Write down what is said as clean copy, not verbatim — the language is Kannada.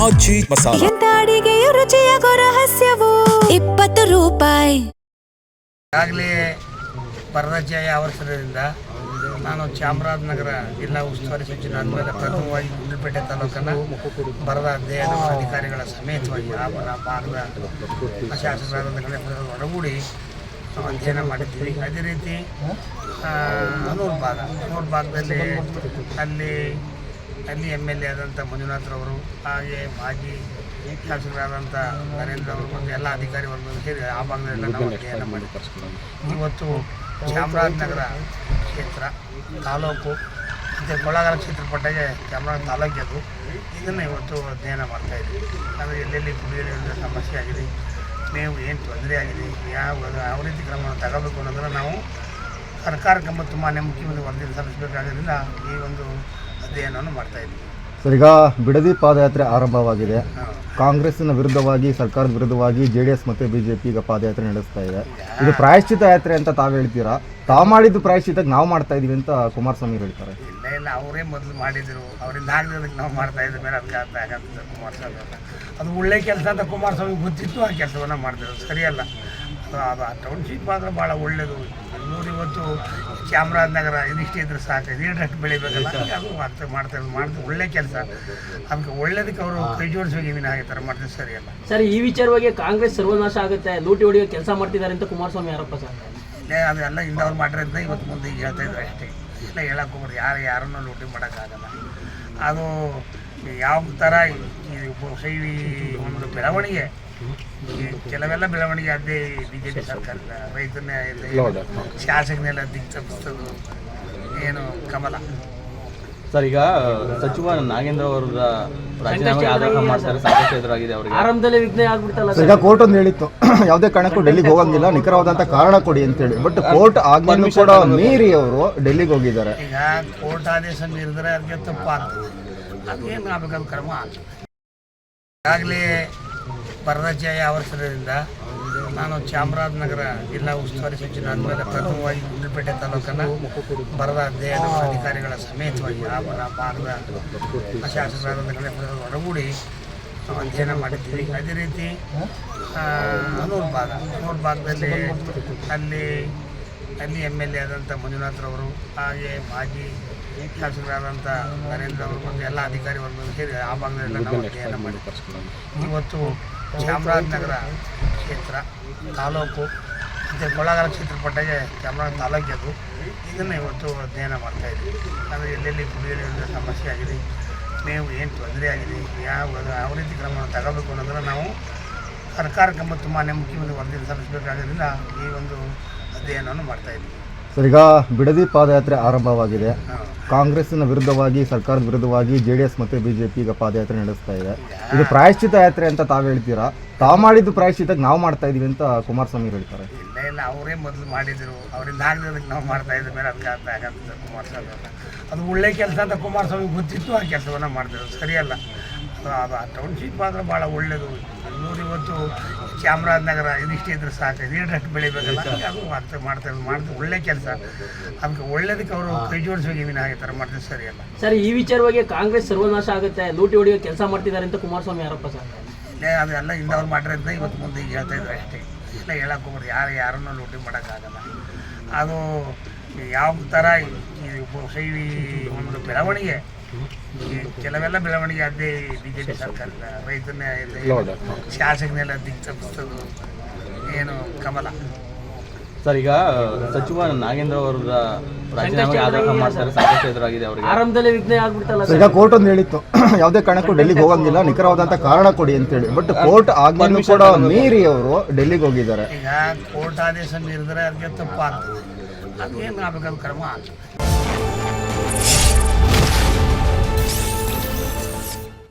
ಆಜಿ ಮಸಾಲ. ಎಂತ ಅಡಿಗೆಯ ರುಚಿಯಾಗೋ ರಹಸ್ಯವು 20 ರೂಪಾಯಿ. ಆಗಲೇ ಪರದಜಯ ಅವಸರದಿಂದ ನಾನು ಚಾಮರಾಜನಗರ ಜಿಲ್ಲಾ ಉಸ್ತುವಾರಿ ಸಚಿವ ಆದಮೇಲೆ ಪ್ರಥಮವಾಗಿ ಗುಂಡ್ಲುಪೇಟೆ ತಾಲೂಕನ್ನು ಬರದ ಅಧ್ಯಯನ ಅಧಿಕಾರಿಗಳ ಸಮೇತವಾಗಿ ಆ ಭಾಗದ ಶಾಸಕರಾದ ಒಡಗೂಡಿ ಅಧ್ಯಯನ ಮಾಡಿದ್ದೀವಿ. ಅದೇ ರೀತಿ ಅನೂರು ಭಾಗದಲ್ಲಿ ಅಲ್ಲಿ MLA ಆದಂಥ ಮಂಜುನಾಥ್ರವರು, ಹಾಗೆ ಮಾಜಿ ಶಾಸಕರಾದಂಥ ನರೇಂದ್ರ ಅವರು ಮತ್ತು ಎಲ್ಲ ಅಧಿಕಾರಿ ವರ್ಗಗಳು ಸೇರಿ ಆ ಭಾಗದಲ್ಲೆಲ್ಲ ನಾವು ಅಧ್ಯಯನ ಮಾಡಿದ್ದೀವಿ. ಇವತ್ತು ಚಾಮರಾಜನಗರ ಕ್ಷೇತ್ರ ತಾಲೂಕು ಮತ್ತು ಕೊಳ್ಳೇಗಾಲ ಕ್ಷೇತ್ರ ಪಟ್ಟಾಗೆ ಚಾಮರಾಜ ತಾಲೂಕಿದ್ದು ಇದನ್ನು ಇವತ್ತು ಅಧ್ಯಯನ ಮಾಡ್ತಾಯಿದ್ದೀವಿ. ಅಂದರೆ ಎಲ್ಲೆಲ್ಲಿ ಕುಡಿಯೋ ನೀರಿನ ಸಮಸ್ಯೆ ಆಗಿದೆ, ಮೇವು ಏನು ತೊಂದರೆ ಆಗಿದೆ, ಯಾವ ರೀತಿ ಕ್ರಮವನ್ನು ತಗೋಬೇಕು ಅನ್ನೋದನ್ನು ನಾವು ಸರ್ಕಾರಕ್ಕೆ ಮತ್ತು ಮಾನ್ಯ ಮುಖ್ಯಮಂತ್ರಿ ವರದಿ ಸಲ್ಲಿಸಬೇಕಾಗೋದ್ರಿಂದ ಈ ಒಂದು ಅಧ್ಯಯನವನ್ನು ಮಾಡ್ತಾಯಿದ್ದೀವಿ. ಸರ್, ಈಗ ಬಿಡದಿ ಪಾದಯಾತ್ರೆ ಆರಂಭವಾಗಿದೆ. ಕಾಂಗ್ರೆಸ್ಸಿನ ವಿರುದ್ಧವಾಗಿ, ಸರ್ಕಾರದ ವಿರುದ್ಧವಾಗಿ JDS ಮತ್ತು BJP ಈಗ ಪಾದಯಾತ್ರೆ ನಡೆಸ್ತಾ ಇದೆ. ಇದು ಪ್ರಾಯಶ್ಚಿತ ಯಾತ್ರೆ ಅಂತ ತಾವು ಹೇಳ್ತೀರಾ? ತಾವು ಮಾಡಿದ್ದು ಪ್ರಾಯಶ್ಚಿತಕ್ಕೆ ನಾವು ಮಾಡ್ತಾ ಇದೀವಿ ಅಂತ ಕುಮಾರಸ್ವಾಮಿ ಹೇಳ್ತಾರೆ. ಇಲ್ಲ, ಅವರೇ ಮೊದಲು ಮಾಡಿದರು, ಅವರಿಂದ ಆಗದಕ್ಕೆ ನಾವು ಮಾಡ್ತಾ ಇದ್ದ ಮೇಲೆ ಅದಕ್ಕೆ ಅರ್ಥ ಆಗತ್ತೆ ಕುಮಾರಸ್ವಾಮಿ ಅಂತ. ಅದು ಒಳ್ಳೆ ಕೆಲಸ ಅಂತ ಕುಮಾರಸ್ವಾಮಿ ಗೊತ್ತಿತ್ತು, ಆ ಕೆಲಸವನ್ನು ಮಾಡ್ತಿದ್ರು. ಸರಿಯಲ್ಲ, ಅದು ಆ ಟೌನ್ಶಿಪ್ ಮಾತ್ರ ಭಾಳ ಒಳ್ಳೆಯದು. ಬೆಂಗಳೂರು ಇವತ್ತು ಚಾಮರಾಜನಗರ ಇದಿಷ್ಟೇ ಇದ್ರೆ ಸಾಕು, ಇದಿಷ್ಟು ಬೆಳಿಬೇಕಲ್ಲ, ಅದು ಮಾಡ್ತಾರೆ ಒಳ್ಳೆ ಕೆಲಸ. ಅದಕ್ಕೆ ಒಳ್ಳೇದಕ್ಕೆ ಅವರು ಕೈ ಜೋಡಿಸೋಗಿದ್ದೀನಿ, ಹಾಗೆ ಥರ ಮಾಡ್ತಾರೆ. ಸರಿಯಲ್ಲ ಸರ್, ಈ ವಿಚಾರವಾಗಿ ಕಾಂಗ್ರೆಸ್ ಸರ್ವನಾಶ ಆಗುತ್ತೆ, ಲೂಟಿ ಹೊಡೆಯೋ ಕೆಲಸ ಮಾಡ್ತಿದ್ದಾರೆ ಅಂತ ಕುಮಾರಸ್ವಾಮಿ ಆರೋಪ ಸರ್. ಇಲ್ಲ, ಅದೆಲ್ಲ ಇಂದವ್ರು ಮಾಡಿರೋದನ್ನ ಇವತ್ತು ಮುಂದೆ ಈಗ ಹೇಳ್ತಾ ಇದ್ರು ಅಷ್ಟೇ. ಇಲ್ಲ, ಹೇಳಕ್ಕೆ ಹೋಗ್ರಿ, ಯಾರನ್ನೂ ಲೂಟಿ ಮಾಡೋಕ್ಕಾಗಲ್ಲ. ಅದು ಯಾವ ಥರ ಶೈಲಿ ಒಂದು ಬೆಳವಣಿಗೆ, ಕೆಲವೆಲ್ಲ ಬೆಳವಣಿಗೆ ಅದೇ BJP ಸರ್ಕಾರದ ರೈತನೇ ಶಾಸಕನೆಲ್ಲ ದಿಕ್ತಪ್ಪಿಸೋದು ಏನು ಕಮಲ. ಸರ್, ಈಗ ಸಚಿವ ನಾಗೇಂದ್ರ ಅವರ ರಾಜೀನಾಮೆಗೆ ಆದೇಶ ಮಾಡ್ತಾರೆ, ಸಾಕಷ್ಟು ಎದುರಾಗಿದೆ ಅವರಿಗೆ. ಆರಂಭದಲ್ಲೇ ವಿಘ್ನ ಆಗ್ಬಿಡ್ತಲ್ಲ. ಈಗ ಕೋರ್ಟ್ ಒಂದು ಹೇಳಿತ್ತು, ಯಾವುದೇ ಕಾರಣಕ್ಕೂ ಡೆಲ್ಲಿಗೆ ಹೋಗಂಗಿಲ್ಲ, ನಿಖರವಾದಂಥ ಕಾರಣ ಕೊಡಿ ಅಂತೇಳಿ. ಬಟ್ ಕೋರ್ಟ್ ಆಜ್ಞೆಯನ್ನು ಕೂಡ ಮೀರಿ ಅವರು ಡೆಲ್ಲಿಗೆ ಹೋಗಿದ್ದಾರೆ. ಈಗ ಕೋರ್ಟ್ ಆದೇಶ ಮೀರಿದ್ರೆ ಅದಕ್ಕೆ ತಪ್ಪಾಗ್ತದೆ, ಅದೇನು ಆಗಬೇಕಾದ ಕ್ರಮ ಆಗ್ತದೆ. ಈಗಾಗಲೇ ಪರದಜಯ ಅವಸರದಿಂದ ನಾನು ಚಾಮರಾಜನಗರ ಜಿಲ್ಲಾ ಉಸ್ತುವಾರಿ ಸಚಿವ ಆದಮೇಲೆ ಪ್ರಥಮವಾಗಿ ಗುಂಡ್ಲುಪೇಟೆ ತಾಲೂಕನ್ನು ಬರದ ಅಧ್ಯಯನ ಅಧಿಕಾರಿಗಳ ಸಮೇತವಾಗಿ ಆ ಭಾಗದ ಶಾಸಕರಾದ ಒಡಗೂಡಿ ಅಧ್ಯಯನ ಮಾಡಿದ್ದೀವಿ. ಅದೇ ರೀತಿ ಅನೂರು ಭಾಗದಲ್ಲಿ ಅಲ್ಲಿ MLA ಆದಂಥ ಮಂಜುನಾಥ್ರವರು, ಹಾಗೆ ಮಾಜಿ ಶಾಸಕರಾದಂಥ ನರೇಂದ್ರ ಅವರು ಮತ್ತು ಎಲ್ಲ ಅಧಿಕಾರಿ ವರ್ಗಗಳು ಸೇರಿ ಆ ಭಾಗದಲ್ಲೆಲ್ಲ ನಾವು ಅಧ್ಯಯನ ಮಾಡಿದ್ದೀವಿ. ಇವತ್ತು ಚಾಮರಾಜನಗರ ಕ್ಷೇತ್ರ ತಾಲೂಕು ಮತ್ತು ಕೊಳ್ಳೇಗಾಲ ಕ್ಷೇತ್ರ ಪಟ್ಟಾಗೆ ಚಾಮರಾಜ ತಾಲೂಕಿದ್ದು ಇದನ್ನು ಇವತ್ತು ಅಧ್ಯಯನ ಮಾಡ್ತಾಯಿದ್ದೀವಿ. ಅಂದರೆ ಎಲ್ಲೆಲ್ಲಿ ಕುಡಿಯೋ ನೀರಿನ ಸಮಸ್ಯೆ ಆಗಿದೆ, ಮೇವು ಏನು ತೊಂದರೆ ಆಗಿದೆ, ಯಾವ ರೀತಿ ಕ್ರಮವನ್ನು ತಗೋಬೇಕು ಅನ್ನೋದನ್ನು ನಾವು ಸರ್ಕಾರಕ್ಕೆ ಮತ್ತು ಮಾನ್ಯ ಮುಖ್ಯಮಂತ್ರಿ ವರದಿ ಸಲ್ಲಿಸಬೇಕಾಗೋದ್ರಿಂದ ಈ ಒಂದು ಅಧ್ಯಯನವನ್ನು ಮಾಡ್ತಾಯಿದ್ದೀವಿ. ಸರ್, ಈಗ ಬಿಡದಿ ಪಾದಯಾತ್ರೆ ಆರಂಭವಾಗಿದೆ. ಕಾಂಗ್ರೆಸ್ಸಿನ ವಿರುದ್ಧವಾಗಿ, ಸರ್ಕಾರದ ವಿರುದ್ಧವಾಗಿ JDS ಮತ್ತು BJP ಈಗ ಪಾದಯಾತ್ರೆ ನಡೆಸ್ತಾ ಇದೆ. ಇದು ಪ್ರಾಯಶ್ಚಿತ ಯಾತ್ರೆ ಅಂತ ತಾವು ಹೇಳ್ತೀರಾ? ತಾವು ಮಾಡಿದ್ದು ಪ್ರಾಯಶ್ಚಿತಕ್ಕೆ ನಾವು ಮಾಡ್ತಾ ಇದೀವಿ ಅಂತ ಕುಮಾರಸ್ವಾಮಿ ಹೇಳ್ತಾರೆ. ಇಲ್ಲ, ಅವರೇ ಮೊದಲು ಮಾಡಿದರು, ಅವರಿಂದ ಆಗದಕ್ಕೆ ನಾವು ಮಾಡ್ತಾ ಇದ್ದ ಮೇಲೆ ಅದಕ್ಕೆ ಅರ್ಥ ಆಗತ್ತೆ ಕುಮಾರಸ್ವಾಮಿ ಅಂತ. ಅದು ಒಳ್ಳೆ ಕೆಲಸ ಅಂತ ಕುಮಾರಸ್ವಾಮಿ ಗೊತ್ತಿತ್ತು, ಆ ಕೆಲಸವನ್ನು ಮಾಡ್ತಿದ್ರು. ಸರಿಯಲ್ಲ, ಅದು ಆ ಟೌನ್ಶಿಪ್ ಮಾತ್ರ ಭಾಳ ಒಳ್ಳೆಯದು. ಬೆಂಗಳೂರು ಇವತ್ತು ಚಾಮರಾಜನಗರ ಇದಿಷ್ಟೇ ಇದ್ರೆ ಸಾಕು, ಇದಿಷ್ಟು ಬೆಳಿಬೇಕಲ್ಲ, ಅದು ಮಾಡ್ತಾರೆ ಒಳ್ಳೆ ಕೆಲಸ. ಅದಕ್ಕೆ ಒಳ್ಳೇದಕ್ಕೆ ಅವರು ಕೈ ಜೋಡಿಸೋಗಿದ್ದೀನಿ, ಹಾಗೆ ಥರ ಮಾಡ್ತಾರೆ. ಸರಿಯಲ್ಲ ಸರ್, ಈ ವಿಚಾರವಾಗಿ ಕಾಂಗ್ರೆಸ್ ಸರ್ವನಾಶ ಆಗುತ್ತೆ, ಲೂಟಿ ಹೊಡೆಯೋ ಕೆಲಸ ಮಾಡ್ತಿದ್ದಾರೆ ಅಂತ ಕುಮಾರಸ್ವಾಮಿ ಆರೋಪ ಸರ್. ಇಲ್ಲ, ಅದೆಲ್ಲ ಇಂದವ್ರು ಮಾಡಿರೋದನ್ನ ಇವತ್ತು ಮುಂದೆ ಈಗ ಹೇಳ್ತಾ ಇದ್ರು ಅಷ್ಟೇ. ಇಲ್ಲ, ಹೇಳಕ್ಕೆ ಹೋಗ್ರಿ, ಯಾರನ್ನೂ ಲೂಟಿ ಮಾಡೋಕ್ಕಾಗಲ್ಲ. ಅದು ಯಾವ ಥರ ಶೈಲಿ ಒಂದು ಬೆಳವಣಿಗೆ, ಕೆಲವೆಲ್ಲ ಬೆಳವಣಿಗೆ ಅದೇ BJP ಸರ್ಕಾರದ ರೈತನೇ ಶಾಸಕನೆಲ್ಲ ದಿಕ್ತಪ್ಪಿಸೋದು ಏನು ಕಮಲ. ಸರ್, ಈಗ ಸಚಿವ ನಾಗೇಂದ್ರ ಅವರ ರಾಜೀನಾಮೆಗೆ ಆದೇಶ ಮಾಡ್ತಾರೆ, ಸಾಕಷ್ಟು ಎದುರಾಗಿದೆ ಅವರಿಗೆ. ಆರಂಭದಲ್ಲೇ ವಿಘ್ನ ಆಗ್ಬಿಡ್ತಲ್ಲ. ಈಗ ಕೋರ್ಟ್ ಒಂದು ಹೇಳಿತ್ತು, ಯಾವುದೇ ಕಾರಣಕ್ಕೂ ಡೆಲ್ಲಿಗೆ ಹೋಗಂಗಿಲ್ಲ, ನಿಖರವಾದಂಥ ಕಾರಣ ಕೊಡಿ ಅಂತೇಳಿ. ಬಟ್ ಕೋರ್ಟ್ ಆಜ್ಞೆಯನ್ನು ಕೂಡ ಮೀರಿ ಅವರು ಡೆಲ್ಲಿಗೆ ಹೋಗಿದ್ದಾರೆ. ಈಗ ಕೋರ್ಟ್ ಆದೇಶ ಮೀರಿದ್ರೆ ಅದಕ್ಕೆ ತಪ್ಪಾಗ್ತದೆ, ಅದೇನು ಆಗಬೇಕಾದ ಕ್ರಮ ಆಗ್ತದೆ.